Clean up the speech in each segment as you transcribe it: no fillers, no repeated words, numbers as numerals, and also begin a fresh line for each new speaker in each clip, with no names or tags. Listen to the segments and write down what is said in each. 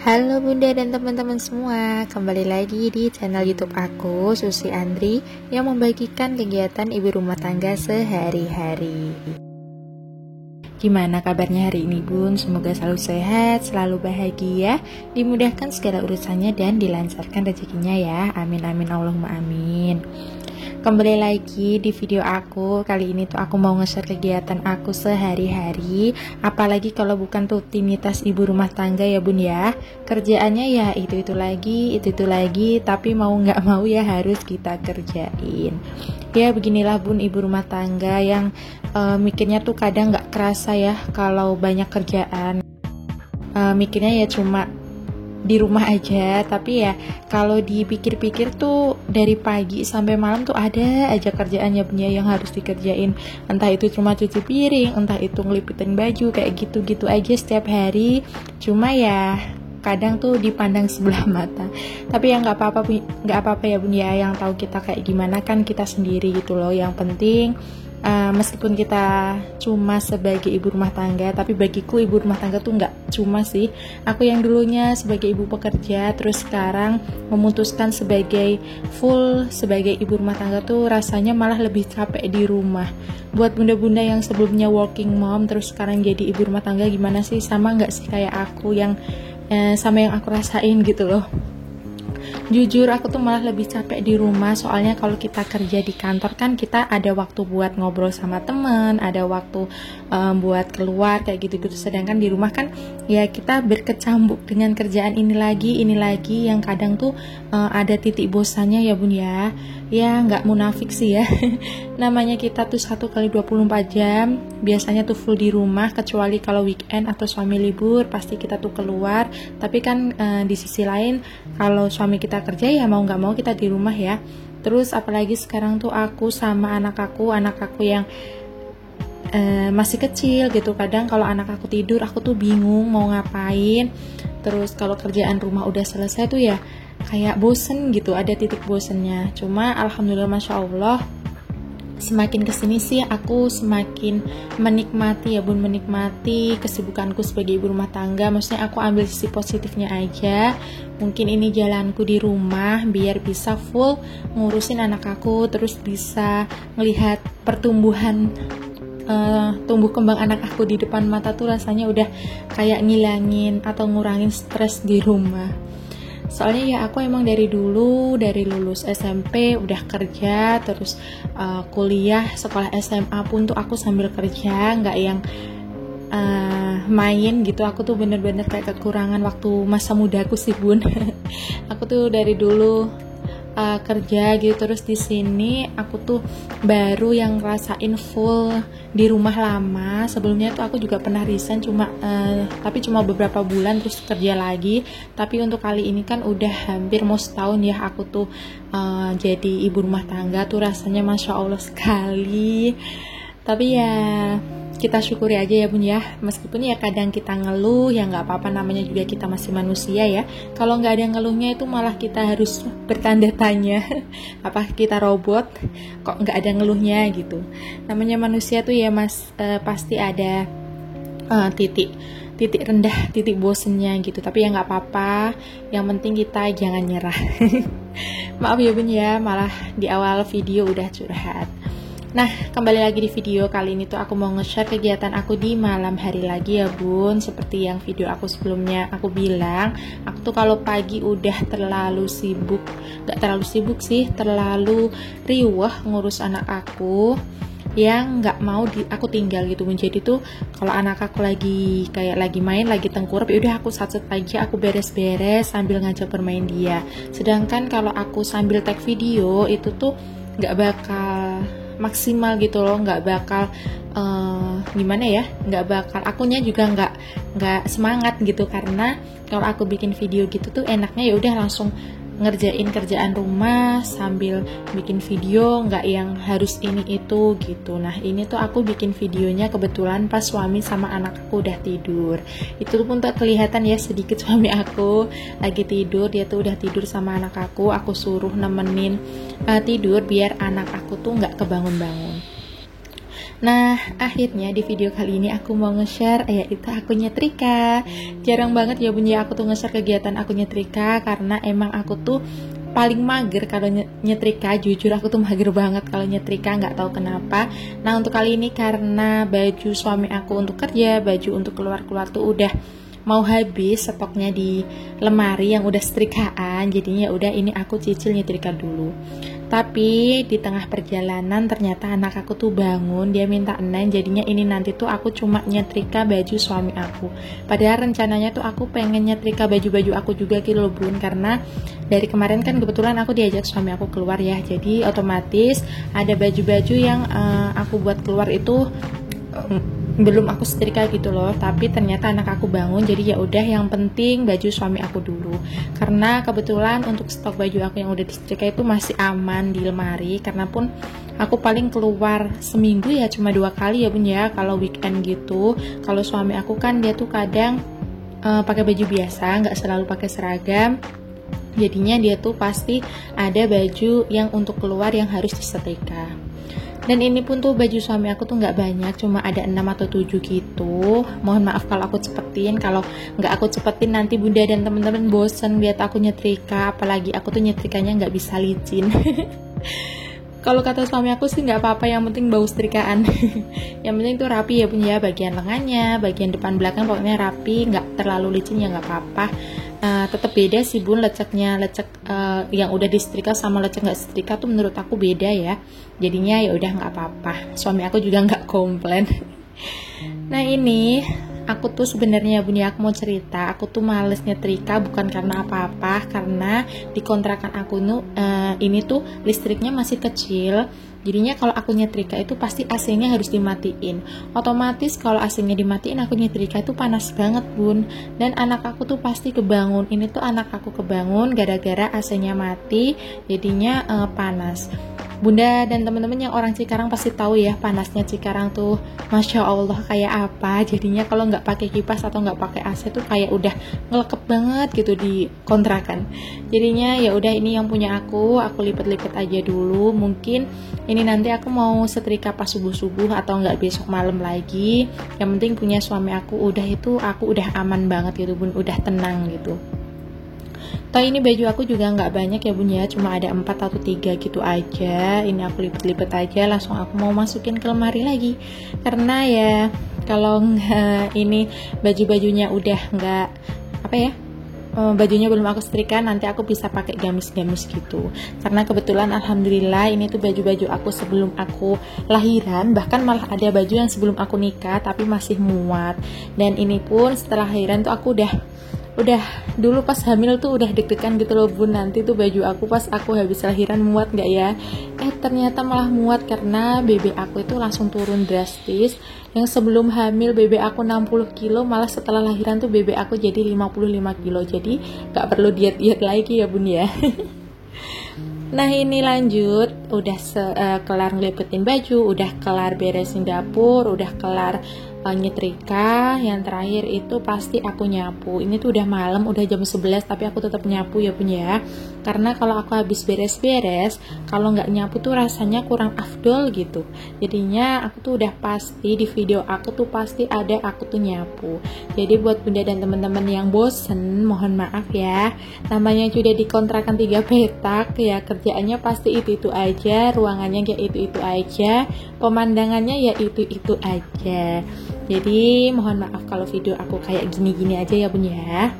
Halo Bunda dan teman-teman semua, kembali lagi di channel YouTube aku, Susi Andri, yang membagikan kegiatan ibu rumah tangga sehari-hari. Gimana kabarnya hari ini Bun? Semoga selalu sehat, selalu bahagia, dimudahkan segala urusannya dan dilancarkan rezekinya ya. Amin amin Allahumma amin. Kembali lagi di video aku. Kali ini tuh aku mau nge-share kegiatan aku sehari-hari. Apalagi kalau bukan rutinitas ibu rumah tangga ya Bun ya. Kerjaannya ya itu-itu lagi, tapi mau nggak mau ya harus kita kerjain. Ya beginilah Bun, ibu rumah tangga yang mikirnya tuh kadang nggak kerasa ya kalau banyak kerjaan. Mikirnya ya cuma di rumah aja, tapi ya kalau dipikir-pikir tuh dari pagi sampai malam tuh ada aja kerjaannya punya yang harus dikerjain, entah itu cuma cuci piring, entah itu ngelipitin baju, kayak gitu-gitu aja setiap hari. Cuma ya kadang tuh dipandang sebelah mata, tapi ya nggak apa-apa ya Bun ya, yang tahu kita kayak gimana kan kita sendiri gitu loh. Yang penting meskipun kita cuma sebagai ibu rumah tangga, tapi bagiku ibu rumah tangga tuh nggak cuma sih. Aku yang dulunya sebagai ibu pekerja, terus sekarang memutuskan sebagai ibu rumah tangga tuh rasanya malah lebih capek di rumah. Buat bunda-bunda yang sebelumnya working mom, terus sekarang jadi ibu rumah tangga, gimana sih? Sama nggak sih kayak aku yang sama yang aku rasain gitu loh. Jujur aku tuh malah lebih capek di rumah, soalnya kalau kita kerja di kantor kan kita ada waktu buat ngobrol sama teman, ada waktu buat keluar kayak gitu-gitu. Sedangkan di rumah kan ya kita berkecambuk dengan kerjaan ini lagi yang kadang tuh ada titik bosannya ya Bun ya. Ya nggak munafik sih ya. Namanya kita tuh 1x24 jam biasanya tuh full di rumah, kecuali kalau weekend atau suami libur pasti kita tuh keluar. Tapi kan di sisi lain kalau suami kita kerja ya mau nggak mau kita di rumah ya. Terus apalagi sekarang tuh aku sama anak aku yang masih kecil gitu. Kadang kalau anak aku tidur aku tuh bingung mau ngapain. Terus kalau kerjaan rumah udah selesai tuh ya kayak bosen gitu, ada titik bosennya. Cuma alhamdulillah masya Allah, semakin kesini sih aku semakin menikmati ya Bun, menikmati kesibukanku sebagai ibu rumah tangga. Maksudnya aku ambil sisi positifnya aja. Mungkin ini jalanku di rumah biar bisa full ngurusin anak aku, terus bisa melihat pertumbuhan tumbuh kembang anak aku di depan mata tuh rasanya udah kayak ngilangin atau ngurangin stres di rumah. Soalnya ya aku emang dari dulu, dari lulus SMP udah kerja, terus kuliah, sekolah SMA pun tuh aku sambil kerja, nggak yang main gitu. Aku tuh bener-bener kayak kekurangan waktu masa mudaku sih Bun. Aku tuh dari dulu kerja gitu, terus di sini aku tuh baru yang ngerasain full di rumah lama. Sebelumnya tuh aku juga pernah resign tapi cuma beberapa bulan terus kerja lagi. Tapi untuk kali ini kan udah hampir mau setahun ya aku tuh jadi ibu rumah tangga tuh rasanya masya Allah sekali. Tapi ya kita syukuri aja ya Bun ya, meskipun ya kadang kita ngeluh ya nggak apa-apa, namanya juga kita masih manusia ya. Kalau nggak ada ngeluhnya itu malah kita harus bertanda tanya, apa kita robot kok nggak ada ngeluhnya gitu. Namanya manusia tuh ya pasti ada titik rendah, titik bosennya gitu. Tapi ya nggak apa-apa, yang penting kita jangan nyerah. Maaf ya Bun ya, malah di awal video udah curhat. Nah, kembali lagi di video kali ini tuh aku mau nge-share kegiatan aku di malam hari lagi ya Bun. Seperti yang video aku sebelumnya aku bilang, aku tuh kalau pagi udah terlalu sibuk, gak terlalu sibuk sih, terlalu riweh ngurus anak aku yang gak mau aku tinggal gitu. Menjadi tuh kalau anak aku lagi main, lagi tengkurap, ya udah aku satset aja, aku beres-beres sambil ngajak bermain dia. Sedangkan kalau aku sambil tag video itu tuh gak bakal maksimal gitu loh, nggak bakal gimana ya, nggak bakal, akunya juga nggak semangat gitu. Karena kalau aku bikin video gitu tuh enaknya ya udah langsung ngerjain kerjaan rumah sambil bikin video, nggak yang harus ini itu gitu. Nah ini tuh aku bikin videonya kebetulan pas suami sama anak aku udah tidur. Itu pun tak kelihatan ya sedikit suami aku lagi tidur, dia tuh udah tidur sama anak aku suruh nemenin tidur biar anak aku tuh nggak kebangun-bangun. Nah, akhirnya di video kali ini aku mau nge-share yaitu aku nyetrika. Jarang banget ya Bun ya aku tuh nge-share kegiatan aku nyetrika, karena emang aku tuh paling mager kalau nyetrika. Jujur aku tuh mager banget kalau nyetrika, nggak tahu kenapa. Nah, untuk kali ini karena baju suami aku untuk kerja, baju untuk keluar-keluar tuh udah mau habis stoknya di lemari yang udah setrikaan, jadinya udah ini aku cicil nyetrika dulu. Tapi di tengah perjalanan ternyata anak aku tuh bangun, dia minta enen, jadinya ini nanti tuh aku cuma nyetrika baju suami aku. Padahal rencananya tuh aku pengen nyetrika baju-baju aku juga gitu loh Bun, karena dari kemarin kan kebetulan aku diajak suami aku keluar ya, jadi otomatis ada baju-baju yang aku buat keluar itu belum aku setrika gitu loh. Tapi ternyata anak aku bangun, jadi ya udah yang penting baju suami aku dulu, karena kebetulan untuk stok baju aku yang udah disetrika itu masih aman di lemari. Karena pun aku paling keluar seminggu ya cuma 2 kali ya Bun ya, kalau weekend gitu. Kalau suami aku kan dia tuh kadang pakai baju biasa, nggak selalu pakai seragam, jadinya dia tuh pasti ada baju yang untuk keluar yang harus disetrika. Dan ini pun tuh baju suami aku tuh nggak banyak, cuma ada 6 atau 7 gitu. Mohon maaf kalau aku cepetin, kalau nggak aku cepetin nanti Bunda dan teman-teman bosen lihat aku nyetrika, apalagi aku tuh nyetrikanya nggak bisa licin. Kalau kata suami aku sih nggak apa-apa, yang penting bau setrikaan. Yang penting tuh rapi ya punya, bagian lengannya, bagian depan belakang pokoknya rapi, nggak terlalu licin ya nggak apa-apa. Tetap beda sih Bun, lecek yang udah disetrika sama lecek nggak setrika tuh menurut aku beda ya. Jadinya ya udah nggak apa-apa, suami aku juga nggak komplain. Nah, ini aku tuh sebenarnya Bun ya, aku mau cerita, aku tuh males nyetrika bukan karena apa-apa, karena di kontrakan aku ini tuh listriknya masih kecil. Jadinya kalau aku nyetrika itu pasti AC-nya harus dimatiin. Otomatis kalau AC-nya dimatiin aku nyetrika itu panas banget Bun. Dan anak aku tuh pasti kebangun. Ini tuh anak aku kebangun gara-gara AC-nya mati, jadinya panas. Bunda dan teman-teman yang orang Cikarang pasti tahu ya, panasnya Cikarang tuh Masya Allah kayak apa. Jadinya kalau nggak pakai kipas atau nggak pakai AC tuh kayak udah ngelekep banget gitu di kontrakan. Jadinya ya udah ini yang punya aku lipet-lipet aja dulu. Mungkin ini nanti aku mau setrika pas subuh-subuh atau nggak besok malam lagi. Yang penting punya suami aku udah itu, aku udah aman banget gitu Bun, udah tenang gitu. Toh ini baju aku juga nggak banyak ya Bun ya, cuma ada 4 atau 3 gitu aja. Ini aku lipet-lipet aja, langsung aku mau masukin ke lemari lagi. Karena ya kalau ini baju-bajunya udah nggak bajunya belum aku setrika, nanti aku bisa pakai gamis-gamis gitu. Karena kebetulan alhamdulillah ini tuh baju-baju aku sebelum aku lahiran, bahkan malah ada baju yang sebelum aku nikah tapi masih muat. Dan ini pun setelah lahiran tuh aku udah dulu pas hamil tuh udah deg-degan gitu loh Bun, nanti tuh baju aku pas aku habis lahiran muat nggak ya. Ternyata malah muat, karena BB aku itu langsung turun drastis. Yang sebelum hamil BB aku 60 kilo, malah setelah lahiran tuh BB aku jadi 55 kilo. Jadi nggak perlu diet-diet lagi ya Bun ya. Nah, ini lanjut, udah kelar ngelipetin baju, udah kelar beresin dapur, udah kelar nyetrika. Yang terakhir itu pasti aku nyapu. Ini tuh udah malam, udah jam 11 tapi aku tetap nyapu ya Bun ya. Karena kalau aku habis beres-beres, kalau nggak nyapu tuh rasanya kurang afdol gitu. Jadinya aku tuh udah pasti di video aku tuh pasti ada aku tuh nyapu. Jadi buat Bunda dan teman-teman yang bosen, mohon maaf ya. Namanya juga di kontrakan 3 petak ya, kerjaannya pasti itu-itu aja, ruangannya ya itu-itu aja, pemandangannya ya itu-itu aja. Jadi mohon maaf kalau video aku kayak gini-gini aja ya Bun ya.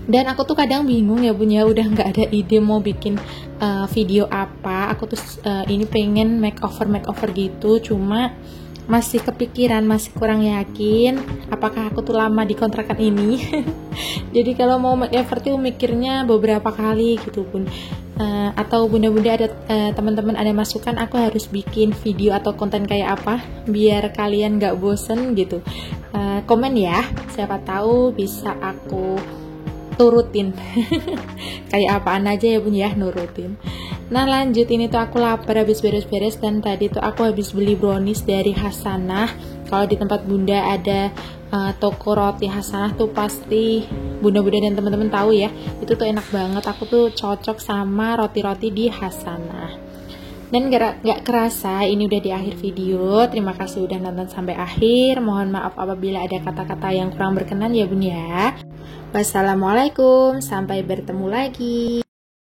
Dan aku tuh kadang bingung ya Bun ya, udah nggak ada ide mau bikin video apa. Aku tuh ini pengen makeover gitu, cuma masih kepikiran, masih kurang yakin apakah aku tuh lama di kontrakan ini. Jadi kalau mau makeover tuh mikirnya beberapa kali gitu Bun. Atau bunda-bunda ada teman-teman ada masukan aku harus bikin video atau konten kayak apa biar kalian gak bosen gitu. Komen ya, siapa tahu bisa aku turutin. Kayak apaan aja ya Bun ya, nurutin. Nah lanjut, ini tuh aku lapar habis beres-beres, dan tadi tuh aku habis beli brownies dari Hasanah. Kalau di tempat Bunda ada toko roti Hasanah tuh pasti bunda-bunda dan teman-teman tahu ya, itu tuh enak banget. Aku tuh cocok sama roti-roti di Hasanah. Dan gak kerasa ini udah di akhir video. Terima kasih udah nonton sampai akhir. Mohon maaf apabila ada kata-kata yang kurang berkenan ya bun ya. Wassalamualaikum, sampai bertemu lagi.